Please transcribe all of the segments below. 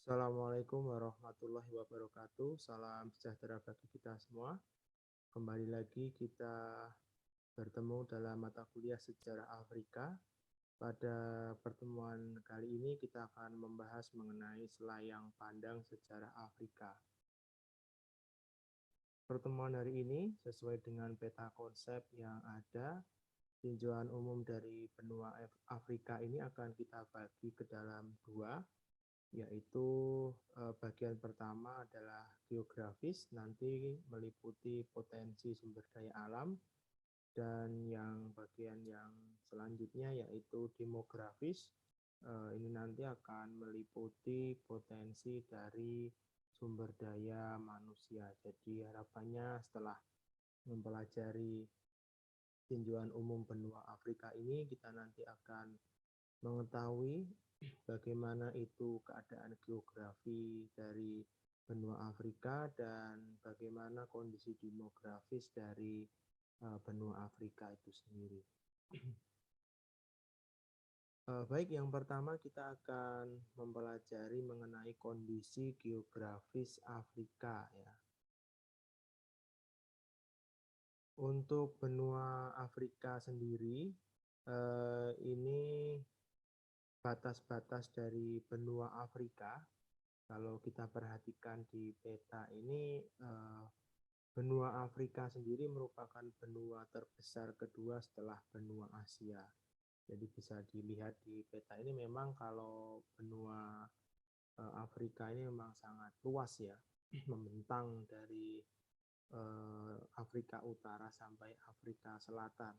Assalamualaikum warahmatullahi wabarakatuh. Salam sejahtera bagi kita semua. Kembali lagi kita bertemu dalam mata kuliah Sejarah Afrika. Pada pertemuan kali ini kita akan membahas mengenai selayang pandang sejarah Afrika. Pertemuan hari ini sesuai dengan peta konsep yang ada, tinjauan umum dari benua Afrika ini akan kita bagi ke dalam dua, yaitu bagian pertama adalah geografis, nanti meliputi potensi sumber daya alam, dan bagian yang selanjutnya yaitu demografis. Ini nanti akan meliputi potensi dari sumber daya manusia. Jadi harapannya setelah mempelajari tinjauan umum benua Afrika ini, kita nanti akan mengetahui bagaimana itu keadaan geografi dari benua Afrika dan bagaimana kondisi demografis dari benua Afrika itu sendiri. Baik, yang pertama kita akan mempelajari mengenai kondisi geografis Afrika ya. Untuk benua Afrika sendiri, ini batas-batas dari benua Afrika. Kalau kita perhatikan di peta ini, benua Afrika sendiri merupakan benua terbesar kedua setelah benua Asia. Jadi bisa dilihat di peta ini memang kalau benua Afrika ini memang sangat luas ya, membentang dari Afrika Utara sampai Afrika Selatan.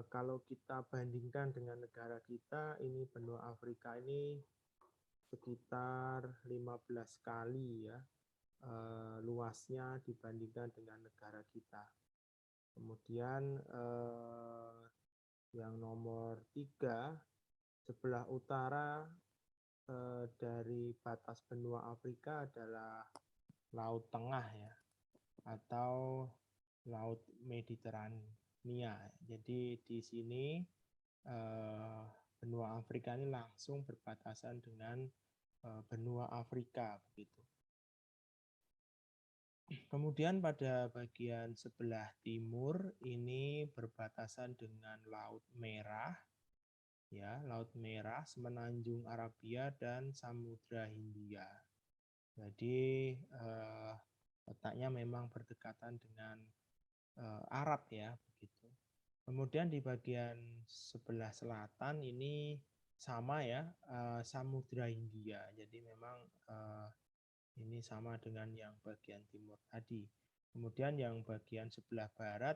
Kalau kita bandingkan dengan negara kita, ini benua Afrika ini sekitar 15 kali ya luasnya dibandingkan dengan negara kita. Kemudian yang nomor 3, sebelah utara dari batas benua Afrika adalah Laut Tengah ya, atau Laut Mediterania. Jadi di sini benua Afrika ini langsung berbatasan dengan benua Afrika begitu. Kemudian pada bagian sebelah timur ini berbatasan dengan Laut Merah ya, Laut Merah, Semenanjung Arabia dan Samudra Hindia. Jadi letaknya memang berdekatan dengan Arab ya begitu. Kemudian di bagian sebelah selatan ini sama ya, Samudra Hindia. Jadi memang ini sama dengan yang bagian timur tadi. Kemudian yang bagian sebelah barat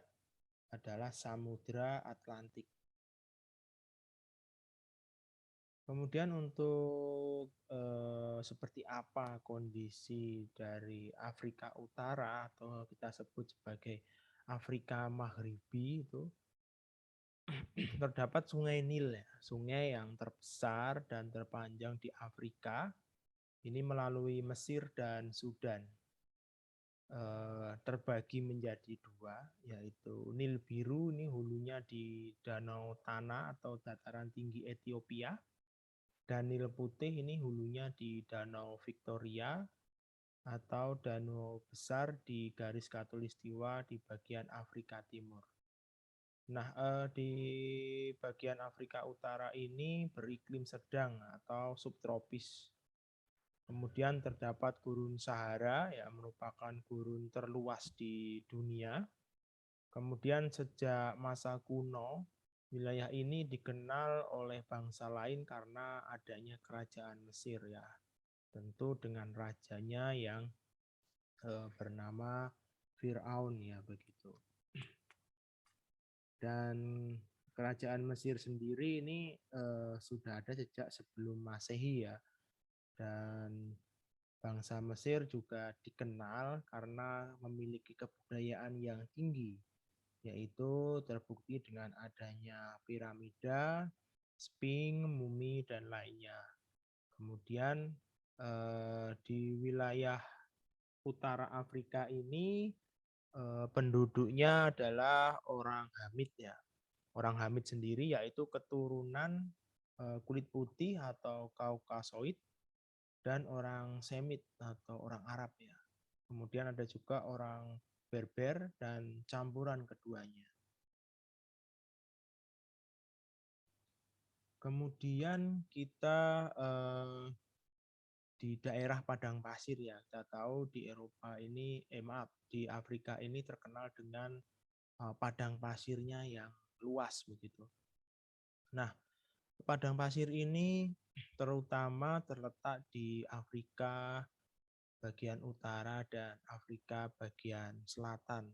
adalah Samudra Atlantik. Kemudian untuk seperti apa kondisi dari Afrika Utara atau kita sebut sebagai Afrika Maghribi itu, terdapat Sungai Nil ya, sungai yang terbesar dan terpanjang di Afrika. Ini melalui Mesir dan Sudan. Terbagi menjadi dua, yaitu Nil Biru, ini hulunya di Danau Tana atau dataran tinggi Ethiopia, dan Nil Putih ini hulunya di Danau Victoria atau danau besar di garis khatulistiwa di bagian Afrika Timur. Nah, di bagian Afrika Utara ini beriklim sedang atau subtropis. Kemudian terdapat gurun Sahara yang merupakan gurun terluas di dunia. Kemudian sejak masa kuno, wilayah ini dikenal oleh bangsa lain karena adanya kerajaan Mesir ya. Tentu dengan rajanya yang bernama Fir'aun ya begitu. Dan kerajaan Mesir sendiri ini sudah ada sejak sebelum Masehi ya. Dan bangsa Mesir juga dikenal karena memiliki kebudayaan yang tinggi, yaitu terbukti dengan adanya piramida, sphinx, mumi, dan lainnya. Kemudian di wilayah utara Afrika ini penduduknya adalah orang Hamid ya. Orang Hamid sendiri yaitu keturunan kulit putih atau Kaukasoid dan orang Semit atau orang Arab ya. Kemudian ada juga orang Berber dan campuran keduanya. Kemudian kita di daerah padang pasir ya. Kita tahu di Eropa ini, maaf, di Afrika ini terkenal dengan padang pasirnya yang luas begitu. Nah, padang pasir ini terutama terletak di Afrika bagian utara dan Afrika bagian selatan.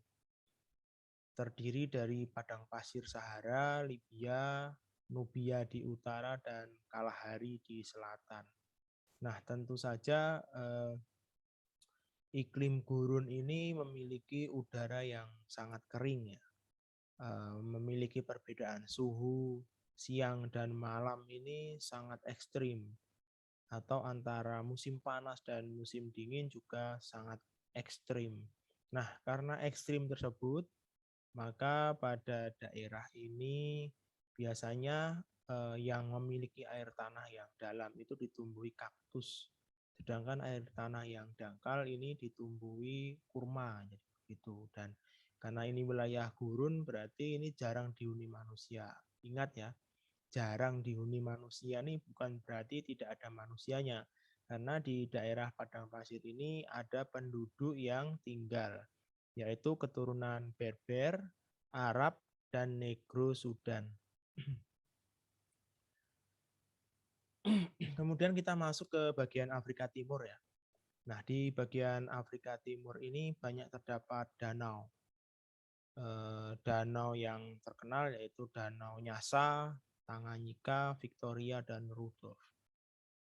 Terdiri dari padang pasir Sahara, Libya, Nubia di utara, dan Kalahari di selatan. Nah, tentu saja iklim gurun ini memiliki udara yang sangat kering ya. Memiliki perbedaan suhu siang dan malam ini sangat ekstrim, atau antara musim panas dan musim dingin juga sangat ekstrim. Nah, karena ekstrim tersebut, maka pada daerah ini biasanya yang memiliki air tanah yang dalam itu ditumbuhi kaktus, sedangkan air tanah yang dangkal ini ditumbuhi kurma, jadi begitu. Dan karena ini wilayah gurun, berarti ini jarang dihuni manusia. Ingat ya, jarang dihuni manusia ini bukan berarti tidak ada manusianya, karena di daerah padang pasir ini ada penduduk yang tinggal, yaitu keturunan Berber, Arab, dan Negro Sudan. Kemudian kita masuk ke bagian Afrika Timur ya. Nah, di bagian Afrika Timur ini banyak terdapat danau. Danau yang terkenal yaitu Danau Nyasa, Tanganyika, Victoria, dan Rudolf.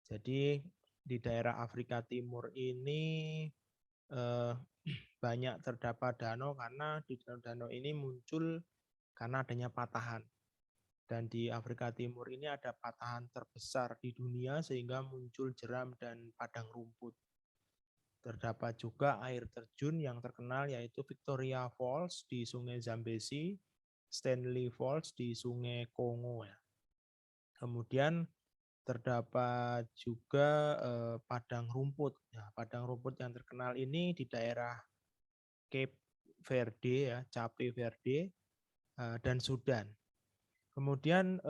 Jadi di daerah Afrika Timur ini banyak terdapat danau karena di danau ini muncul karena adanya patahan. Dan di Afrika Timur ini ada patahan terbesar di dunia sehingga muncul jeram dan padang rumput. Terdapat juga air terjun yang terkenal yaitu Victoria Falls di Sungai Zambezi, Stanley Falls di Sungai Kongo ya. Kemudian terdapat juga padang rumput. Ya, padang rumput yang terkenal ini di daerah Cape Verde ya, Cape Verde dan Sudan. Kemudian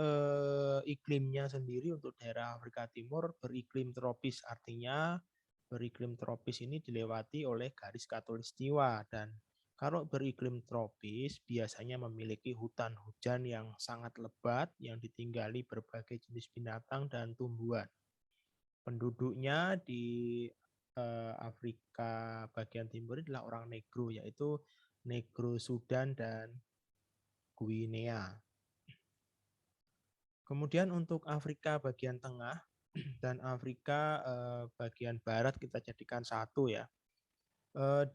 iklimnya sendiri untuk daerah Afrika Timur beriklim tropis, artinya beriklim tropis ini dilewati oleh garis khatulistiwa, dan kalau beriklim tropis biasanya memiliki hutan hujan yang sangat lebat yang ditinggali berbagai jenis binatang dan tumbuhan. Penduduknya di Afrika bagian timur adalah orang Negro, yaitu Negro Sudan dan Guinea. Kemudian untuk Afrika bagian tengah dan Afrika bagian barat kita jadikan satu ya.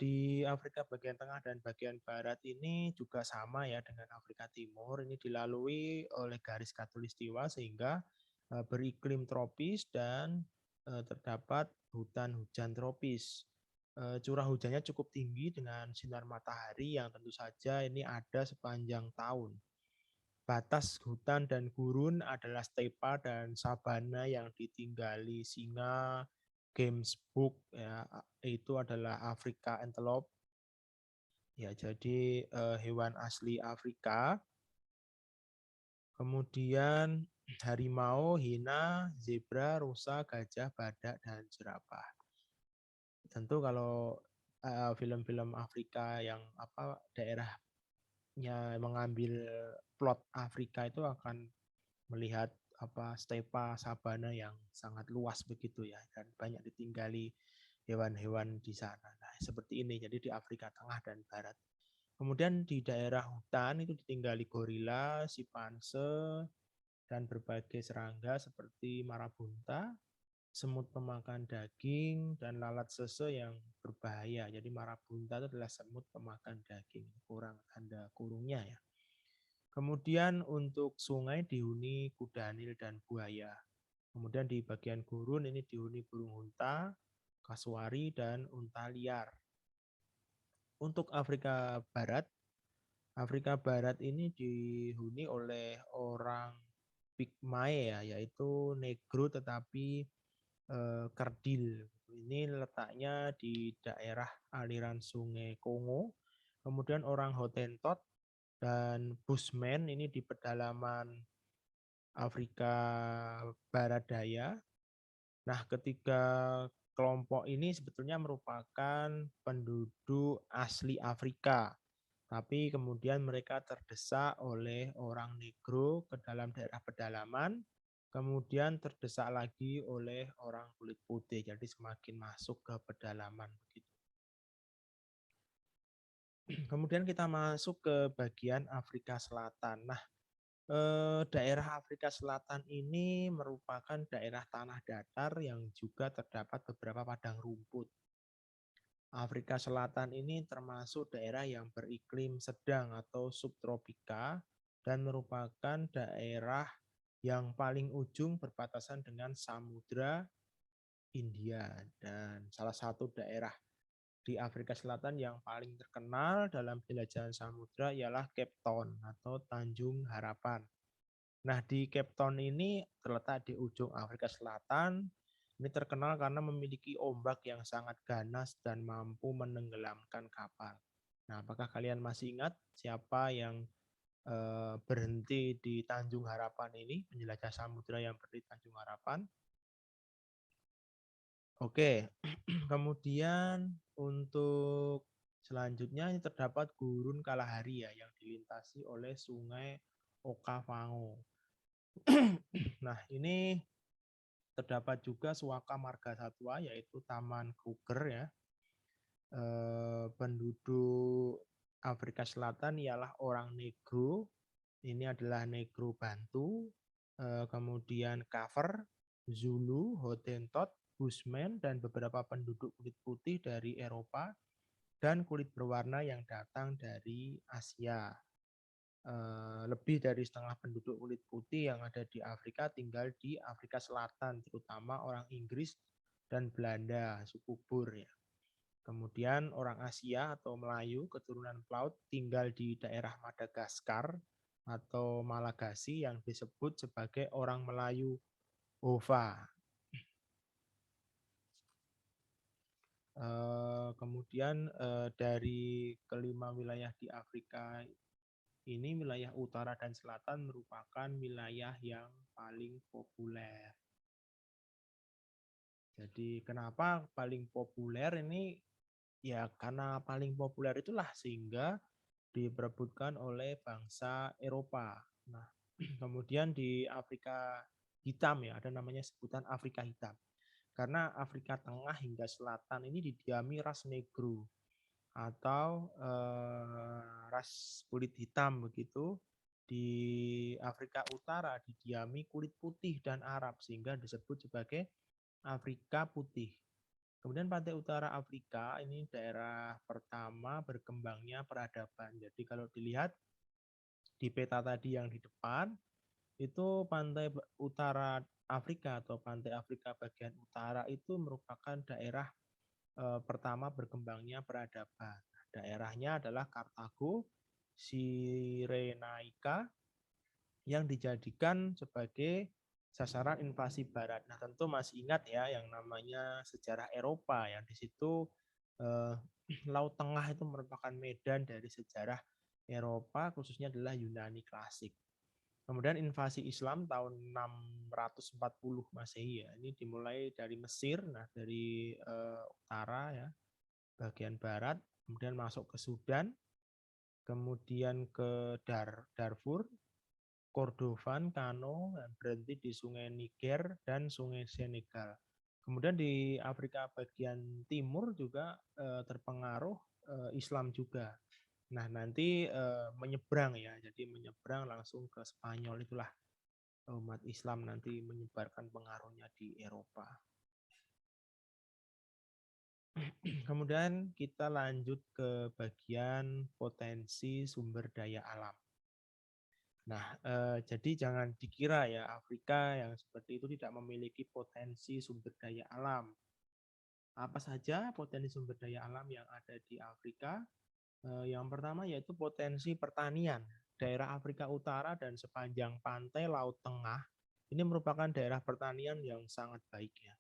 Di Afrika bagian tengah dan bagian barat ini juga sama ya dengan Afrika Timur. Ini dilalui oleh garis khatulistiwa sehingga beriklim tropis dan terdapat hutan hujan tropis. Curah hujannya cukup tinggi dengan sinar matahari yang tentu saja ini ada sepanjang tahun. Batas hutan dan gurun adalah stepa dan sabana yang ditinggali singa, Gamesbok ya, itu adalah Afrika antelope. Ya, jadi hewan asli Afrika. Kemudian harimau, hina, zebra, rusa, gajah, badak, dan jerapah. Tentu kalau film-film Afrika yang daerahnya mengambil plot Afrika itu akan melihat stepa sabana yang sangat luas begitu ya, dan banyak ditinggali hewan-hewan di sana. Nah, seperti ini jadi di Afrika Tengah dan Barat. Kemudian di daerah hutan itu ditinggali gorila, simpanse, dan berbagai serangga seperti marabunta, semut pemakan daging, dan lalat sese yang berbahaya. Jadi marabunta itu adalah semut pemakan daging, kurang tanda kurungnya ya. Kemudian untuk sungai dihuni kuda nil dan buaya. Kemudian di bagian gurun ini dihuni burung unta, kasuari, dan unta liar. Untuk Afrika Barat ini dihuni oleh orang Pygmy ya, yaitu Negro tetapi Kerdil. Ini letaknya di daerah aliran Sungai Kongo. Kemudian orang Hottentot dan Bushmen ini di pedalaman Afrika Barat Daya. Nah, ketiga kelompok ini sebetulnya merupakan penduduk asli Afrika, tapi kemudian mereka terdesak oleh orang Negro ke dalam daerah pedalaman, kemudian terdesak lagi oleh orang kulit putih, jadi semakin masuk ke pedalaman begitu. Kemudian kita masuk ke bagian Afrika Selatan. Nah, daerah Afrika Selatan ini merupakan daerah tanah datar yang juga terdapat beberapa padang rumput. Afrika Selatan ini termasuk daerah yang beriklim sedang atau subtropika dan merupakan daerah yang paling ujung berbatasan dengan Samudra India, dan salah satu daerah di Afrika Selatan yang paling terkenal dalam penjelajahan samudra ialah Cape Town atau Tanjung Harapan. Nah, di Cape Town ini terletak di ujung Afrika Selatan. Ini terkenal karena memiliki ombak yang sangat ganas dan mampu menenggelamkan kapal. Nah, apakah kalian masih ingat siapa yang berhenti di Tanjung Harapan ini, penjelajah samudra yang berhenti di Tanjung Harapan? Oke, kemudian untuk selanjutnya ini terdapat Gurun Kalahari ya, yang dilintasi oleh Sungai Okavango. Nah, ini terdapat juga Suaka Marga Satwa, yaitu Taman Kruger ya. Penduduk Afrika Selatan ialah orang Negro. Ini adalah Negro Bantu, kemudian Kaver, Zulu, Hottentot, Bushmen, dan beberapa penduduk kulit putih dari Eropa dan kulit berwarna yang datang dari Asia. Lebih dari setengah penduduk kulit putih yang ada di Afrika tinggal di Afrika Selatan, terutama orang Inggris dan Belanda, suku Boer ya. Kemudian orang Asia atau Melayu keturunan Plaut tinggal di daerah Madagaskar atau Malagasy yang disebut sebagai orang Melayu Hova. Kemudian dari kelima wilayah di Afrika ini, wilayah utara dan selatan merupakan wilayah yang paling populer. Jadi kenapa paling populer ini? Ya karena paling populer itulah sehingga diperebutkan oleh bangsa Eropa. Nah, kemudian di Afrika Hitam ya, ada namanya sebutan Afrika Hitam. Karena Afrika Tengah hingga Selatan ini didiami ras Negro atau ras kulit hitam begitu. Di Afrika Utara didiami kulit putih dan Arab sehingga disebut sebagai Afrika Putih. Kemudian pantai utara Afrika ini daerah pertama berkembangnya peradaban. Jadi kalau dilihat di peta tadi yang di depan, itu pantai utara Afrika atau pantai Afrika bagian utara itu merupakan daerah pertama berkembangnya peradaban. Daerahnya adalah Kartago, Cyrenaica, yang dijadikan sebagai sasaran invasi Barat. Nah, tentu masih ingat ya yang namanya sejarah Eropa yang di situ eh, Laut Tengah itu merupakan medan dari sejarah Eropa, khususnya adalah Yunani klasik. Kemudian invasi Islam tahun 640 Masehi ya. Ini dimulai dari Mesir, nah dari utara ya, bagian barat, kemudian masuk ke Sudan, kemudian ke Darfur, Kordofan, Kano, dan berhenti di Sungai Niger dan Sungai Senegal. Kemudian di Afrika bagian timur juga terpengaruh Islam juga. Nah, nanti menyeberang ya, jadi menyeberang langsung ke Spanyol, itulah umat Islam nanti menyebarkan pengaruhnya di Eropa. Kemudian kita lanjut ke bagian potensi sumber daya alam. Nah, jadi jangan dikira ya Afrika yang seperti itu tidak memiliki potensi sumber daya alam. Apa saja potensi sumber daya alam yang ada di Afrika? Yang pertama yaitu potensi pertanian. Daerah Afrika Utara dan sepanjang pantai Laut Tengah ini merupakan daerah pertanian yang sangat baik ya.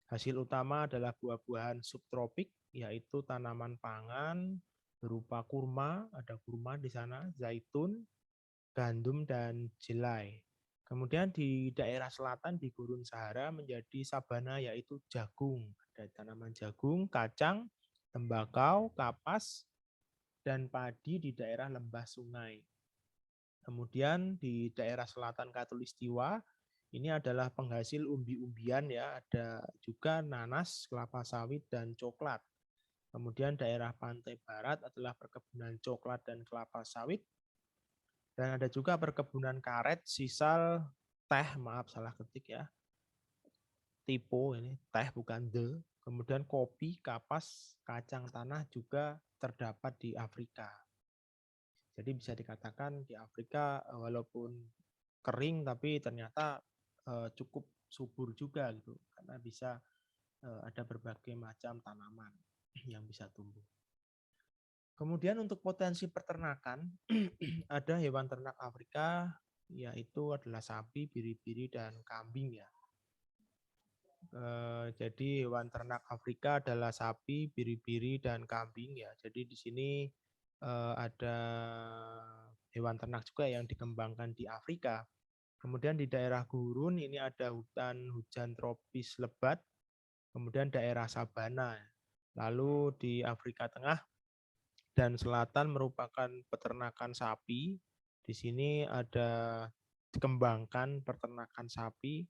Hasil utama adalah buah-buahan subtropik, yaitu tanaman pangan berupa kurma, ada kurma di sana, zaitun, gandum, dan jelai. Kemudian di daerah selatan di Gurun Sahara menjadi sabana, yaitu jagung. Ada tanaman jagung, kacang, tembakau, kapas, dan padi di daerah lembah sungai. Kemudian di daerah selatan Katulistiwa ini adalah penghasil umbi-umbian ya, ada juga nanas, kelapa sawit, dan coklat. Kemudian daerah pantai barat adalah perkebunan coklat dan kelapa sawit. Dan ada juga perkebunan karet, sisal, teh, maaf salah ketik ya. Tipo ini, teh bukan the. Kemudian kopi, kapas, kacang tanah juga terdapat di Afrika. Jadi bisa dikatakan di Afrika walaupun kering tapi ternyata cukup subur juga gitu karena bisa ada berbagai macam tanaman yang bisa tumbuh. Kemudian untuk potensi peternakan ada hewan ternak Afrika yaitu adalah sapi, biri-biri, dan kambing ya. Jadi hewan ternak Afrika adalah sapi, biri-biri, dan kambing ya. Jadi di sini ada hewan ternak juga yang dikembangkan di Afrika. Kemudian di daerah gurun ini ada hutan hujan tropis lebat, kemudian daerah sabana. Lalu di Afrika Tengah dan Selatan merupakan peternakan sapi. Di sini ada dikembangkan peternakan sapi.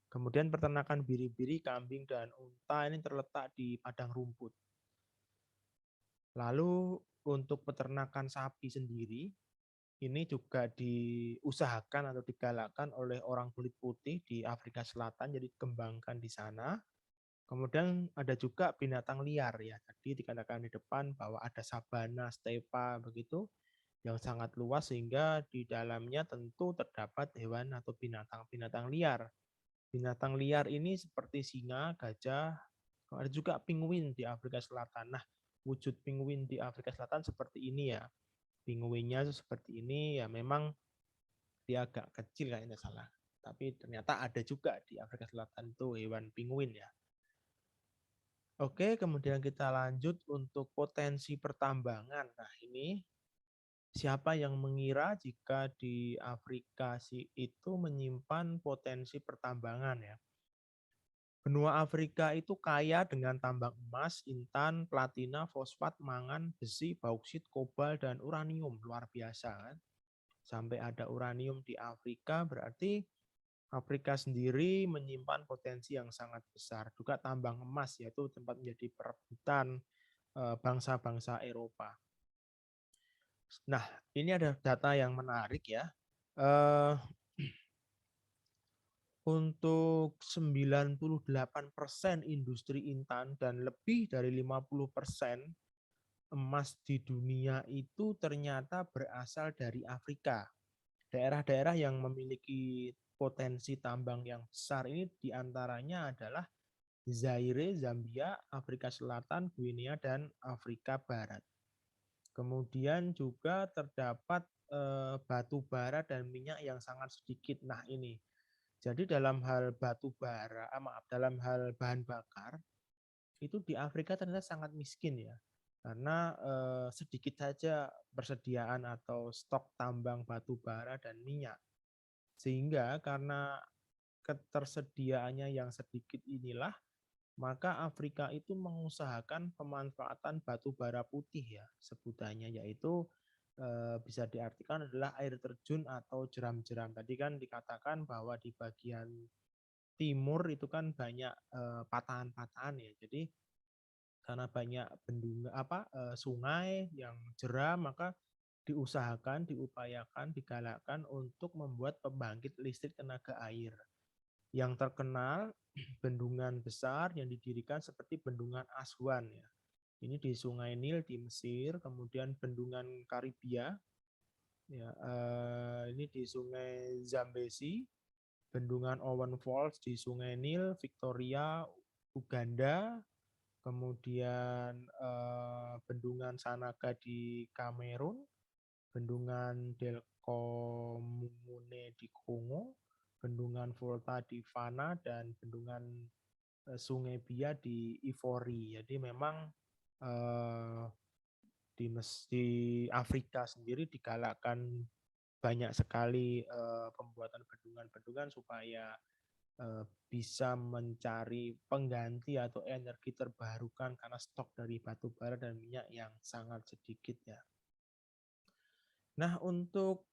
Kemudian peternakan biri-biri, kambing, dan unta ini terletak di padang rumput. Lalu untuk peternakan sapi sendiri, ini juga diusahakan atau digalakkan oleh orang kulit putih di Afrika Selatan, jadi dikembangkan di sana. Kemudian ada juga binatang liar ya, tadi dikatakan di depan bahwa ada sabana, stepa begitu yang sangat luas sehingga di dalamnya tentu terdapat hewan atau binatang-binatang liar. Binatang liar ini seperti singa, gajah, ada juga penguin di Afrika Selatan. Nah, wujud penguin di Afrika Selatan seperti ini ya. Penguinnya seperti ini ya, memang dia agak kecil kayaknya salah. Tapi ternyata ada juga di Afrika Selatan itu hewan penguin ya. Oke, kemudian kita lanjut untuk potensi pertambangan. Nah, ini siapa yang mengira jika di Afrika itu menyimpan potensi pertambangan ya. Benua Afrika itu kaya dengan tambang emas, intan, platina, fosfat, mangan, besi, bauksit, kobal, dan uranium. Luar biasa kan? Sampai ada uranium di Afrika, berarti Afrika sendiri menyimpan potensi yang sangat besar. Juga tambang emas, yaitu tempat menjadi perebutan bangsa-bangsa Eropa. Nah, ini ada data yang menarik ya. Untuk 98% industri intan dan lebih dari 50% emas di dunia itu ternyata berasal dari Afrika. Daerah-daerah yang memiliki potensi tambang yang besar ini diantaranya adalah Zaire, Zambia, Afrika Selatan, Guinea, dan Afrika Barat. Kemudian juga terdapat batu bara dan minyak yang sangat sedikit. Nah ini, jadi dalam hal batu bara, dalam hal bahan bakar, itu di Afrika ternyata sangat miskin ya. Karena sedikit saja persediaan atau stok tambang batu bara dan minyak. Sehingga karena ketersediaannya yang sedikit inilah, maka Afrika itu mengusahakan pemanfaatan batu bara putih ya, sebutannya, yaitu bisa diartikan adalah air terjun atau jeram-jeram. Tadi kan dikatakan bahwa di bagian timur itu kan banyak patahan-patahan ya. Jadi karena banyak sungai yang jeram, maka diusahakan, diupayakan, digalakkan untuk membuat pembangkit listrik tenaga air. Yang terkenal bendungan besar yang didirikan seperti bendungan Aswan ya. Ini di Sungai Nil di Mesir, kemudian bendungan Karibia ya, ini di Sungai Zambezi, bendungan Owen Falls di Sungai Nil, Victoria, Uganda, kemudian bendungan Sanaga di Kamerun, bendungan Delcomune di Kongo, bendungan Volta di Fana, dan bendungan Sungai Bia di Ivory. Jadi memang eh, di Afrika sendiri digalakkan banyak sekali pembuatan bendungan-bendungan supaya bisa mencari pengganti atau energi terbarukan karena stok dari batu bara dan minyak yang sangat sedikit ya. Nah, untuk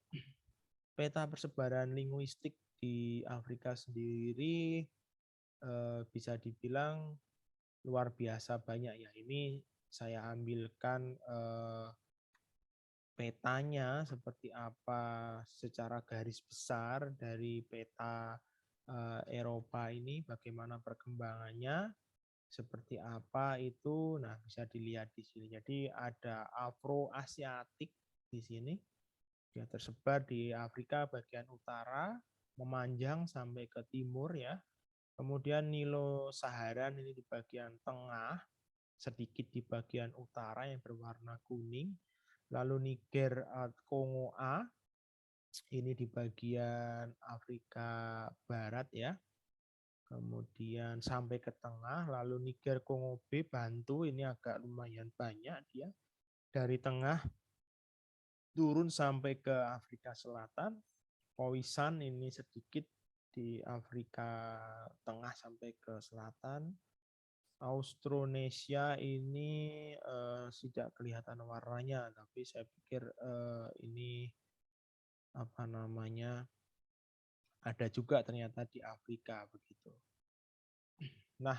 peta persebaran linguistik di Afrika sendiri bisa dibilang luar biasa banyak ya. Ini saya ambilkan petanya seperti apa secara garis besar dari peta Eropa ini, bagaimana perkembangannya, seperti apa itu. Nah, bisa dilihat di sini. Jadi ada Afro-Asiatik di sini. Dia tersebar di Afrika bagian utara, memanjang sampai ke timur ya. Kemudian Nilo-Saharan ini di bagian tengah, sedikit di bagian utara yang berwarna kuning. Lalu Niger Kongo A, ini di bagian Afrika Barat ya. Kemudian sampai ke tengah, lalu Niger Kongo B, Bantu, ini agak lumayan banyak dia. Dari tengah turun sampai ke Afrika Selatan, Khoisan ini sedikit di Afrika Tengah sampai ke selatan. Austronesia ini tidak kelihatan warnanya, tapi saya pikir ini apa namanya ada juga ternyata di Afrika begitu. Nah,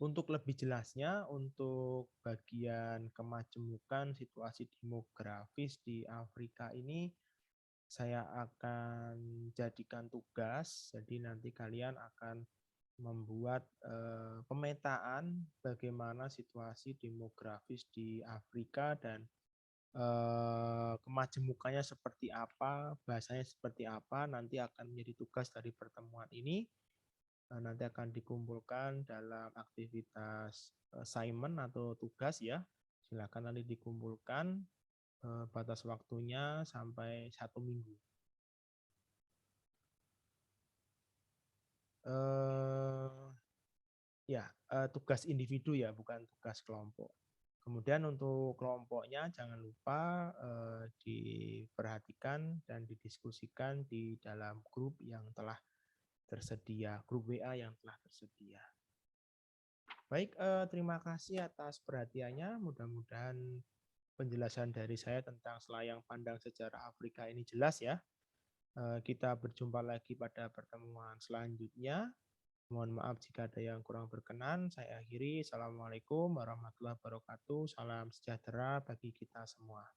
untuk lebih jelasnya, untuk bagian kemajemukan situasi demografis di Afrika ini, saya akan jadikan tugas. Jadi nanti kalian akan membuat pemetaan bagaimana situasi demografis di Afrika dan kemajemukannya seperti apa, bahasanya seperti apa, nanti akan menjadi tugas dari pertemuan ini. Nanti akan dikumpulkan dalam aktivitas assignment atau tugas ya. Silakan nanti dikumpulkan, batas waktunya sampai 1 minggu. Ya, tugas individu ya, bukan tugas kelompok. Kemudian untuk kelompoknya jangan lupa diperhatikan dan didiskusikan di dalam grup yang telah tersedia, grup WA yang telah tersedia. Baik, terima kasih atas perhatiannya. Mudah-mudahan penjelasan dari saya tentang selayang pandang sejarah Afrika ini jelas ya. Kita berjumpa lagi pada pertemuan selanjutnya. Mohon maaf jika ada yang kurang berkenan. Saya akhiri. Assalamualaikum warahmatullahi wabarakatuh. Salam sejahtera bagi kita semua.